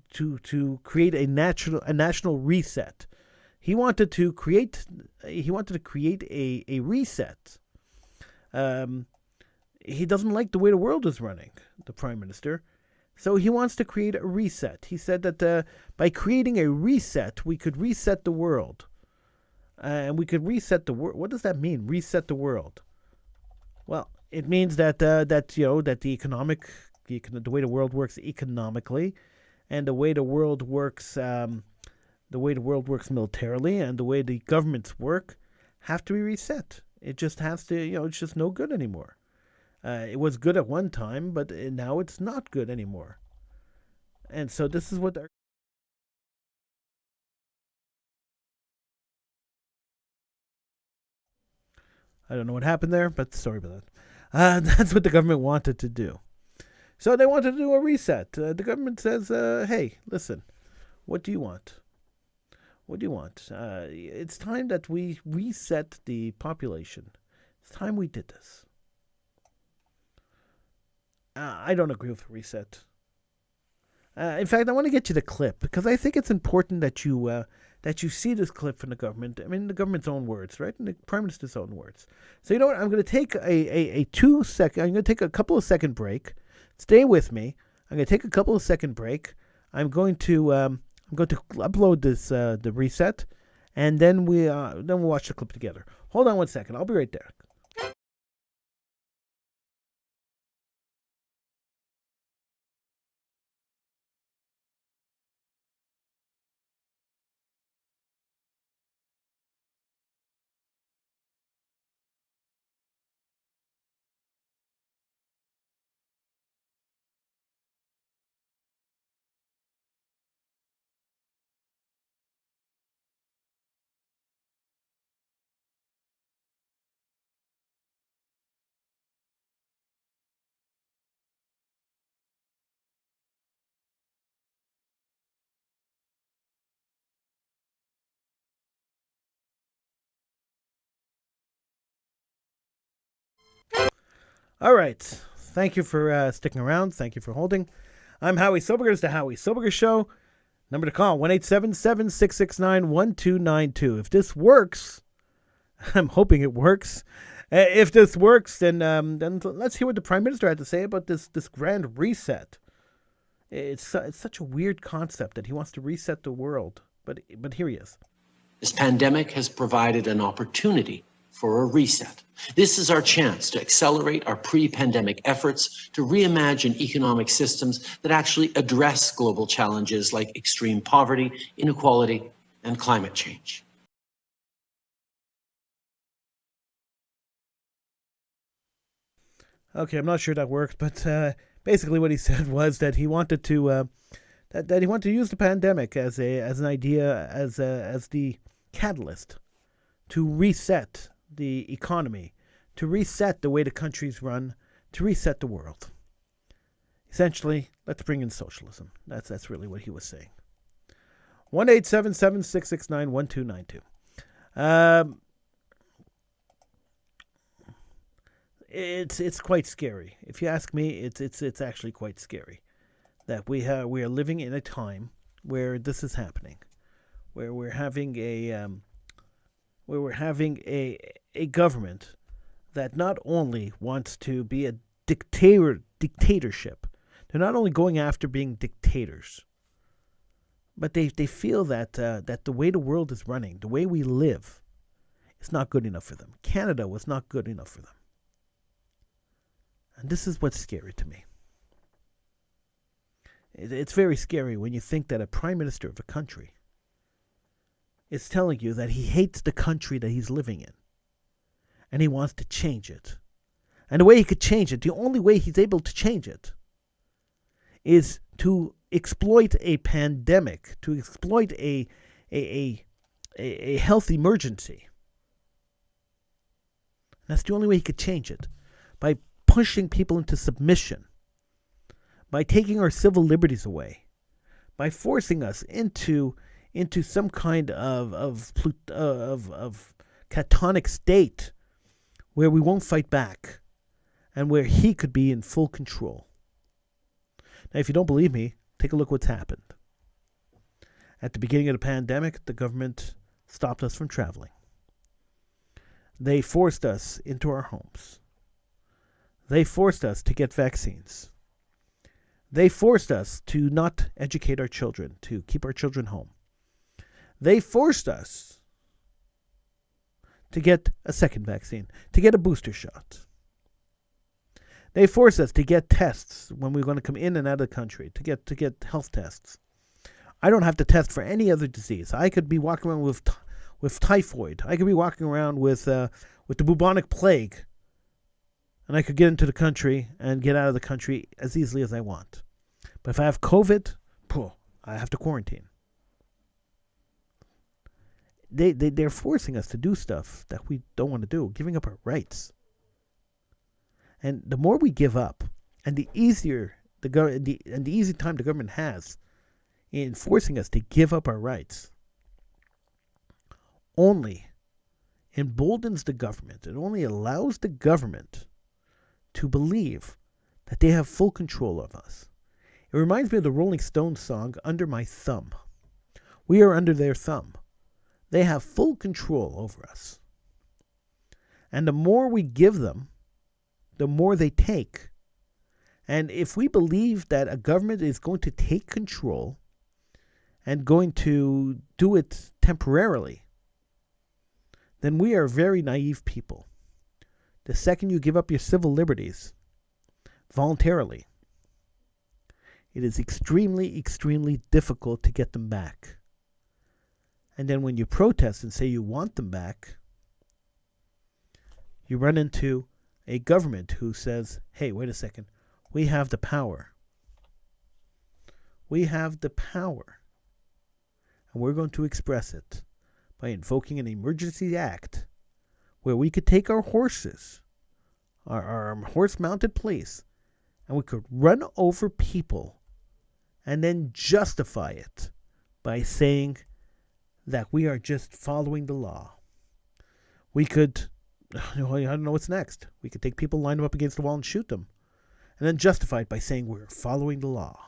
create a national reset. He wanted to create a reset. He doesn't like the way the world is running, the Prime Minister. So he wants to create a reset. He said that by creating a reset, we could reset the world. And we could reset the world. What does that mean, reset the world? Well, it means that the way the world works economically, and the way the world works militarily, and the way the governments work have to be reset. It just has to, it's just no good anymore. It was good at one time, but now it's not good anymore. And so this is what I don't know what happened there, but sorry about that. That's what the government wanted to do. So they wanted to do a reset. The government says, hey, listen, what do you want? What do you want? It's time that we reset the population. It's time we did this. I don't agree with a reset. In fact, I want to get you the clip because I think it's important that you see this clip from the government. I mean, the government's own words, right? And the Prime Minister's own words. So you know what? I'm going to take a 2 second. I'm going to take a couple of second break. Stay with me. I'm going to take a couple of second break. I'm going to upload this the reset, and then we'll watch the clip together. Hold on 1 second. I'll be right there. All right. Thank you for sticking around. Thank you for holding. I'm Howie Silbiger. It's the Howie Silbiger Show. Number to call, 1-877-669-1292. If this works, I'm hoping it works. If this works, then let's hear what the Prime Minister had to say about this grand reset. It's such a weird concept that he wants to reset the world. But here he is. This pandemic has provided an opportunity for a reset. This is our chance to accelerate our pre-pandemic efforts to reimagine economic systems that actually address global challenges like extreme poverty, inequality, and climate change. Okay, I'm not sure that worked, but basically what he said was that he wanted to that he wanted to use the pandemic as an idea as the catalyst to reset the economy, to reset the way the countries run, to reset the world. Essentially, let's bring in socialism. That's really what he was saying. 1-877-669-1292. It's quite scary. If you ask me, it's actually quite scary that we are living in a time where this is happening, where we're having a government that not only wants to be a dictatorship, they're not only going after being dictators, but they feel that the way the world is running, the way we live, is not good enough for them. Canada was not good enough for them. And this is what's scary to me. It's very scary when you think that a prime minister of a country is telling you that he hates the country that he's living in. And he wants to change it. And the way he could change it, the only way he's able to change it, is to exploit a pandemic, to exploit a health emergency. And that's the only way he could change it. By pushing people into submission, by taking our civil liberties away, by forcing us into some kind of catatonic state where we won't fight back and where he could be in full control. Now, if you don't believe me, take a look what's happened. At the beginning of the pandemic, the government stopped us from traveling. They forced us into our homes. They forced us to get vaccines. They forced us to not educate our children, to keep our children home. They forced us to get a second vaccine, to get a booster shot. They forced us to get tests when we were going to come in and out of the country, to get health tests. I don't have to test for any other disease. I could be walking around with typhoid. I could be walking around with the bubonic plague. And I could get into the country and get out of the country as easily as I want. But if I have COVID, I have to quarantine. they're forcing us to do stuff that we don't want to do, giving up our rights. And the more we give up, and the easier the easy time the government has in forcing us to give up our rights, only emboldens the government. It only allows the government to believe that they have full control of us. It reminds me of the Rolling Stones song, Under My Thumb. We are under their thumb. They have full control over us. And the more we give them, the more they take. And if we believe that a government is going to take control and going to do it temporarily, then we are very naive people. The second you give up your civil liberties voluntarily, it is extremely, extremely difficult to get them back. And then when you protest and say you want them back, you run into a government who says, hey, wait a second, we have the power. We have the power. And we're going to express it by invoking an emergency act where we could take our horses, our horse-mounted police, and we could run over people and then justify it by saying that we are just following the law. We could, I don't know what's next. We could take people, line them up against the wall and shoot them. And then justify it by saying we're following the law.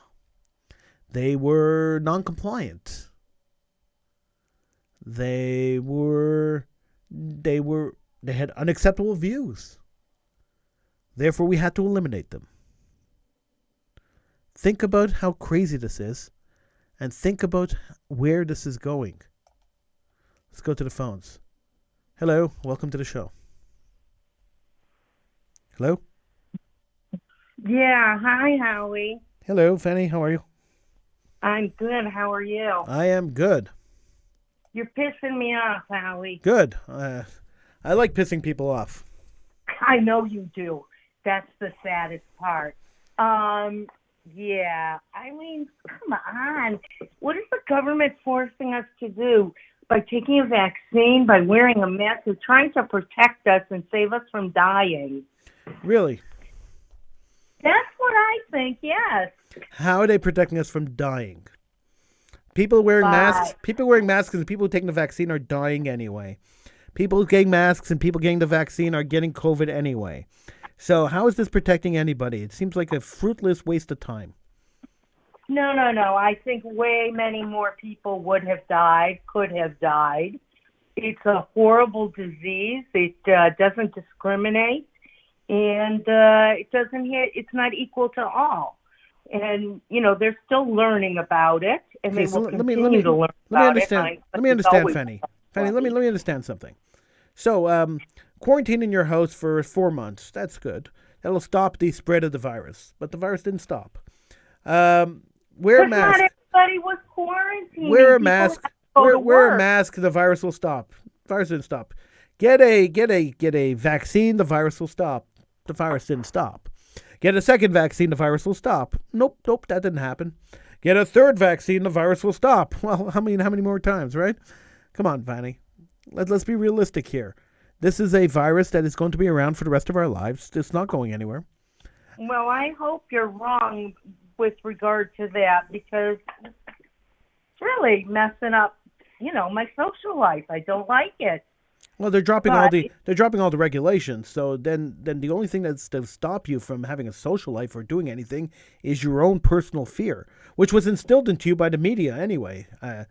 They were non-compliant. They had unacceptable views. Therefore, we had to eliminate them. Think about how crazy this is, and think about where this is going. Let's go to the phones. Hello, welcome to the show. Hello? Yeah, hi, Howie. Hello, Fanny, how are you? I'm good. How are you? I am good. You're pissing me off, Howie. Good. I like pissing people off. I know you do. That's the saddest part. Yeah, I mean, come on. What is the government forcing us to do? By taking a vaccine, by wearing a mask, is trying to protect us and save us from dying. Really? That's what I think, yes. How are they protecting us from dying? People wearing masks and people taking the vaccine are dying anyway. People getting masks and people getting the vaccine are getting COVID anyway. So how is this protecting anybody? It seems like a fruitless waste of time. No. I think way many more people would have died, could have died. It's a horrible disease. It doesn't discriminate. And it's not equal to all. And, they're still learning about it, and they will continue to learn about it. Let me understand, Fanny. Fanny, let me understand something. So, quarantine in your house for 4 months, that's good. That'll stop the spread of the virus. But the virus didn't stop. Wear a mask. Not everybody was quarantined. Wear a mask. Wear a mask, the virus will stop. The virus didn't stop. Get a vaccine, the virus will stop. The virus didn't stop. Get a second vaccine, the virus will stop. Nope, that didn't happen. Get a third vaccine, the virus will stop. Well, how many more times, right? Come on, Fanny. Let's be realistic here. This is a virus that is going to be around for the rest of our lives. It's not going anywhere. Well, I hope you're wrong with regard to that, because it's really messing up, my social life. I don't like it. Well, they're dropping all the regulations. So then the only thing that's to stop you from having a social life or doing anything is your own personal fear, which was instilled into you by the media anyway. Oh,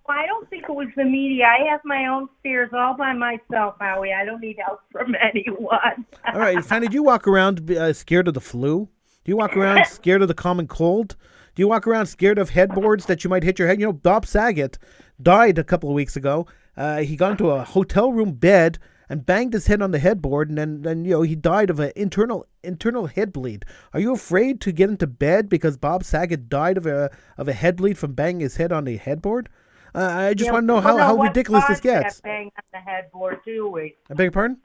I don't think it was the media. I have my own fears all by myself, Howie. I don't need help from anyone. All right, Fanny, do you walk around scared of the flu? Do you walk around scared of the common cold? Do you walk around scared of headboards that you might hit your head? Bob Saget died a couple of weeks ago. He got into a hotel room bed and banged his head on the headboard, and then he died of an internal head bleed. Are you afraid to get into bed because Bob Saget died of a head bleed from banging his head on the headboard? I just want to know how ridiculous this gets. That bang on the headboard, do we? I beg your pardon?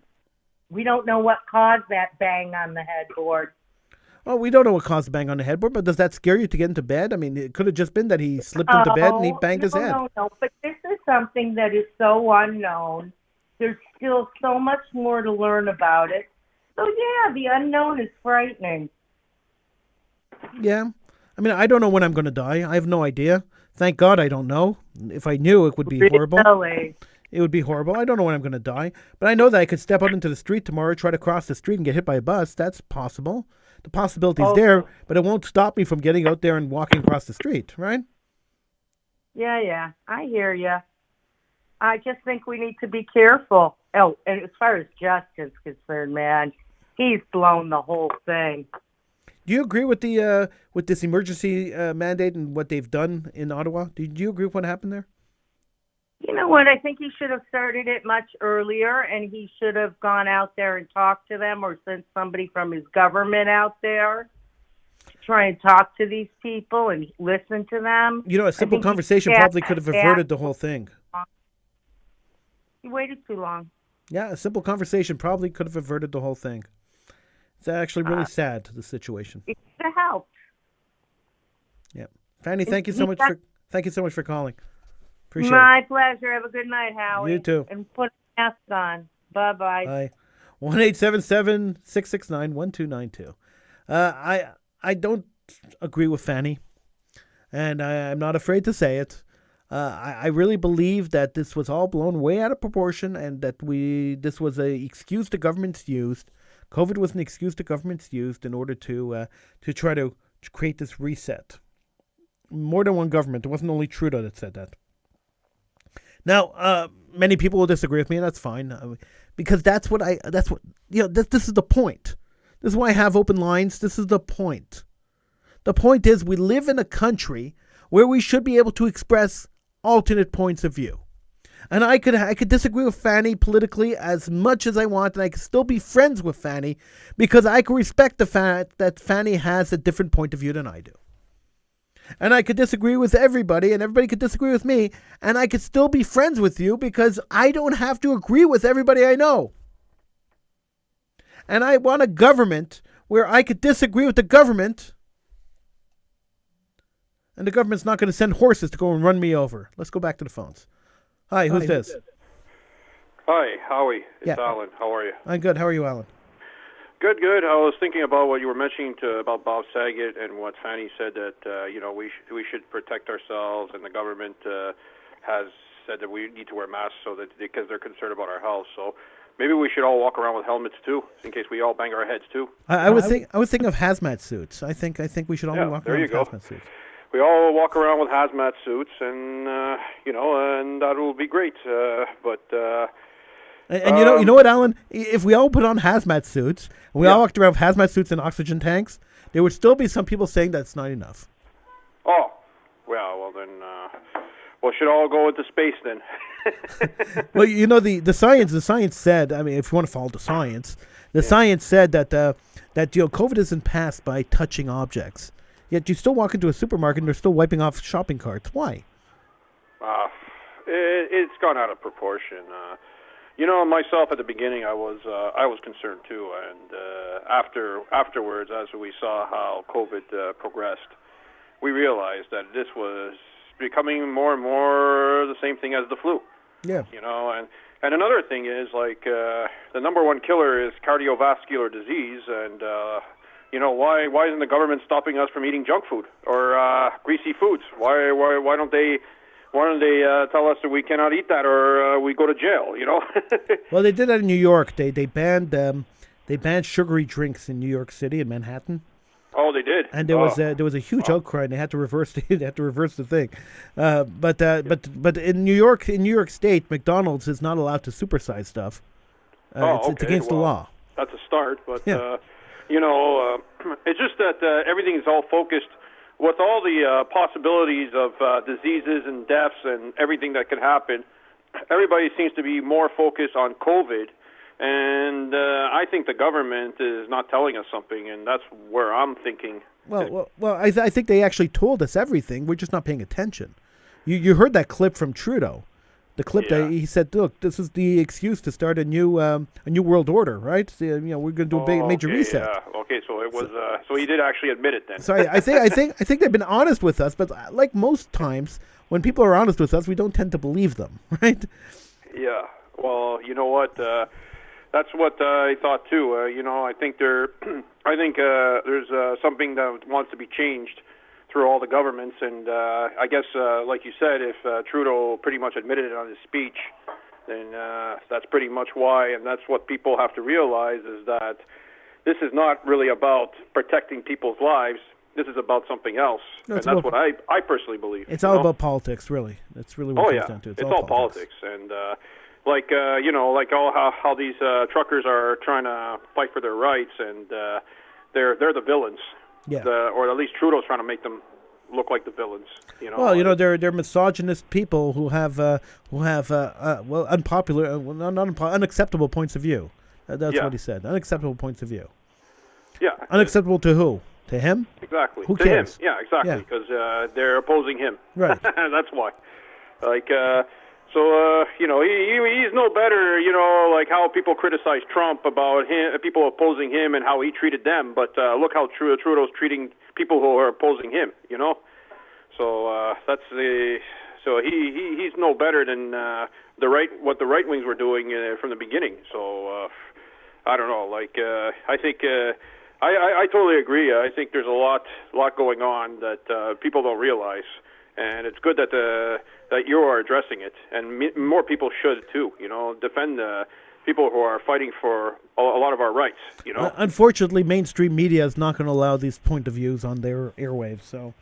We don't know what caused that bang on the headboard. Well, we don't know what caused the bang on the headboard, but does that scare you to get into bed? I mean, it could have just been that he slipped into bed and he banged his head. No. But this is something that is so unknown. There's still so much more to learn about it. So, yeah, the unknown is frightening. Yeah. I mean, I don't know when I'm going to die. I have no idea. Thank God I don't know. If I knew, it would be horrible. Really? It would be horrible. I don't know when I'm going to die. But I know that I could step out into the street tomorrow, try to cross the street and get hit by a bus. That's possible. The possibility's there, but it won't stop me from getting out there and walking across the street, right? Yeah. I hear you. I just think we need to be careful. Oh, and as far as Justin's concerned, man, he's blown the whole thing. Do you agree with the with this emergency mandate and what they've done in Ottawa? Do you agree with what happened there? You know what? I think he should have started it much earlier, and he should have gone out there and talked to them or sent somebody from his government out there to try and talk to these people and listen to them. You know, a simple conversation probably could have averted the whole thing. He waited too long. Yeah, a simple conversation probably could have averted the whole thing. It's actually really sad, the situation. It could have helped. Yeah. Fanny, thank you so much for calling. Appreciate My it. pleasure. Have a good night, Howie. You too. And put a mask on. Bye-bye. Bye. 1-877-669-1292. I don't agree with Fanny, and I'm not afraid to say it. I really believe that this was all blown way out of proportion, and that this was an excuse the government's used. COVID was an excuse the government's used in order to try to create this reset. More than one government. It wasn't only Trudeau that said that. Now, many people will disagree with me, and that's fine, because this is the point. This is why I have open lines. This is the point. The point is we live in a country where we should be able to express alternate points of view. And I could disagree with Fanny politically as much as I want, and I could still be friends with Fanny because I can respect the fact that Fanny has a different point of view than I do. And I could disagree with everybody, and everybody could disagree with me, and I could still be friends with you because I don't have to agree with everybody I know. And I want a government where I could disagree with the government, and the government's not going to send horses to go and run me over. Let's go back to the phones. Hi, who's this? Hi, Howie. It's Alan. How are you? I'm good. How are you, Alan? Good. I was thinking about what you were mentioning about Bob Saget and what Fanny said that we should protect ourselves, and the government has said that we need to wear masks because they're concerned about our health. So maybe we should all walk around with helmets too, in case we all bang our heads too. I was thinking of hazmat suits. I think we should all walk around with hazmat suits. We all walk around with hazmat suits, and and that will be great. And you know what, Alan? If we all put on hazmat suits and we all walked around with hazmat suits and oxygen tanks, there would still be some people saying that's not enough. Oh, well then, should all go into space then? Well, you know, the science said. I mean, if you want to follow the science, science said that COVID isn't passed by touching objects. Yet you still walk into a supermarket and they're still wiping off shopping carts. Why? It's gone out of proportion. Myself at the beginning, I was concerned too, and afterwards, as we saw how COVID progressed, we realized that this was becoming more and more the same thing as the flu. Yeah. And another thing is the number one killer is cardiovascular disease, and why isn't the government stopping us from eating junk food or greasy foods? Why don't they tell us that we cannot eat that or we go to jail? Well, they did that in New York. They banned sugary drinks in New York City and Manhattan. Oh, they did. And there was a huge outcry, and they had to reverse the thing. But in New York State, McDonald's is not allowed to supersize stuff. It's against the law. That's a start, but it's just that everything is all focused with all the possibilities of diseases and deaths and everything that could happen. Everybody seems to be more focused on COVID, and I think the government is not telling us something, and that's where I'm thinking. Well, I think they actually told us everything. We're just not paying attention. You heard that clip from Trudeau. The clip that he said, "Look, this is the excuse to start a new world order, right? So, we're going to do a major reset." Yeah. Okay, so it was. So he did actually admit it then. So I think they've been honest with us, but like most times, when people are honest with us, we don't tend to believe them, right? Yeah. Well, you know what? That's what I thought too. I think there's something that wants to be changed through all the governments, and I guess, like you said, if Trudeau pretty much admitted it on his speech, then that's pretty much why, and that's what people have to realize, is that this is not really about protecting people's lives. This is about something else, and that's what I personally believe. It's all about politics, really. That's really what it comes down to. It's all politics, and like how these truckers are trying to fight for their rights, and they're the villains. Yeah. Or at least Trudeau's trying to make them look like the villains. Well, they're misogynist people who have unpopular, unacceptable points of view. That's what he said. Unacceptable points of view. Yeah. Unacceptable to who? To him? Exactly. Who to cares? him. Yeah, exactly. Because they're opposing him. Right. That's why. Like. So, he's no better, like how people criticize Trump about him, people opposing him and how he treated them. But look how Trudeau's treating people who are opposing him, So he's no better than what the right wings were doing from the beginning. So I don't know. Like I think I totally agree. I think there's a lot going on that people don't realize. And it's good that that you are addressing it, and more people should too. Defend the people who are fighting for a lot of our rights. Unfortunately, mainstream media is not going to allow these point of views on their airwaves, so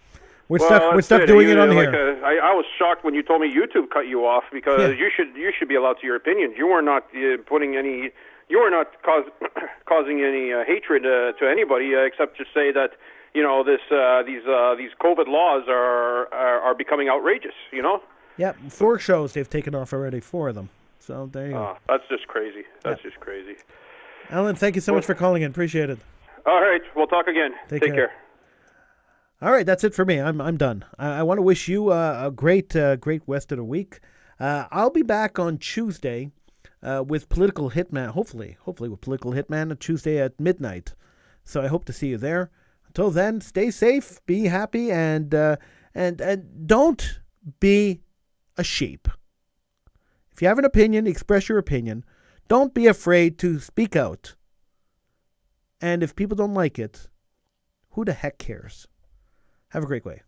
we're stuck doing it on here. I was shocked when you told me YouTube cut you off, because you should be allowed to your opinions. You were not putting any. You were not causing any hatred to anybody, except to say that. These COVID laws are becoming outrageous. Yeah, 4 shows they've taken off already, 4 of them. So there you go. That's just crazy. That's just crazy. Alan, thank you so much for calling in. Appreciate it. All right, we'll talk again. Take care. All right, that's it for me. I'm done. I want to wish you a great rest of the week. I'll be back on Tuesday with Political Hitman. Hopefully with Political Hitman on Tuesday at midnight. So I hope to see you there. Until then, stay safe, be happy, and don't be a sheep. If you have an opinion, express your opinion. Don't be afraid to speak out. And if people don't like it, who the heck cares? Have a great day.